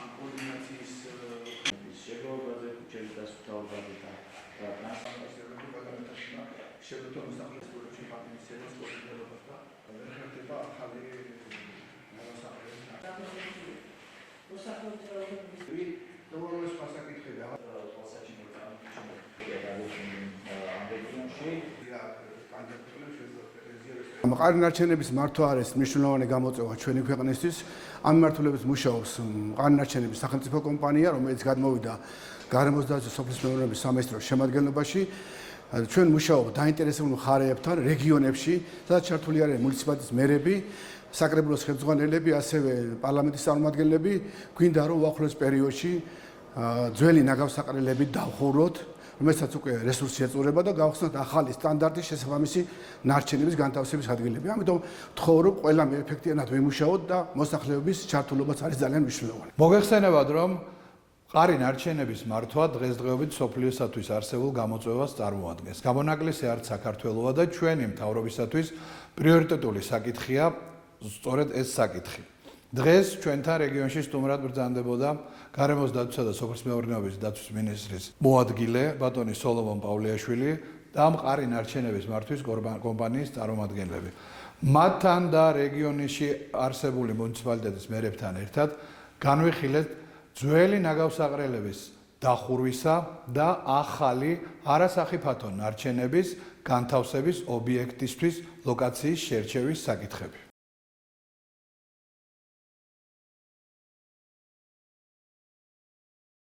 ამ კოორდინაციის შეგროვებაზე, ქუჩების დასუფთავებაზე და ტრანსპორტირება გადამეტაშინა შეგვიძლია მოსახლეობის პარტნიორებს კოორდინირებას და ხერხდება ახალი მოსახლეობის რომლის მასაკითხები თვალსაჩინო მყარი ნარჩენების მართვა არის მნიშვნელოვანი გამოწვევა ჩვენი ქვეყნისთვის. ამ მიმართულებით მუშაობს მყარი ნარჩენების სახელმწიფო კომპანია, რომელიც გადმოვიდა გარემოს დაცვის სოფლის მეურნეობის სამინისტროს შემადგენლობაში. ჩვენ მუშაობთ დაინტერესებულ მხარეებთან რეგიონებში, სადაც ჩართული არიან მუნიციპალიტეტის მერები, საკრებულოს ხელმძღვანელები, ასევე პარლამენტის წარმომადგენლები. გვინდა რომ უახლოეს პერიოდში ძველი ნაგავსაყრელები დავხუროთ, რომელსაც უკვე რესურსი ეწურება და გავხსნათ ახალი სტანდარტის შესაბამისი ნარჩენების განთავსების ადგილები. ამიტომ ვთხოვ რომ ყველა ეფექტიანად ვიმუშაოთ და მოსახლეობის ჩართულობაც არის ძალიან მნიშვნელოვანი. მოგეხსენებათ რომ მყარი ნარჩენების მართვა დღესდღეობით სოფლიოსათვის არსებულ გამოწვევას წარმოადგენს. გამონაკლისი არც საქართველოა და ჩვენი მთავრობისათვის პრიორიტეტული საკითხია სწორედ ეს საკითხი. დღეს ჩვენთან რეგიონში სტუმრად ბრძანდებოდა გარემოს დაცვისა და სოფლის მეურნეობის დაცვის მინისტრის მოადგილე ბატონი სოლომონ პავლეაშვილი და მყარი ნარჩენების მართვის კომპანიის წარმომადგენლები. მათთან და რეგიონში არსებული მუნიციპალიტეტის მერებთან ერთად განვიხილეთ ძველი ნაგავსაყრელების დახურვისა და ახალი არასახიფათო ნარჩენების განთავსების ობიექტისთვის ლოკაციის შერჩევის საკითხები.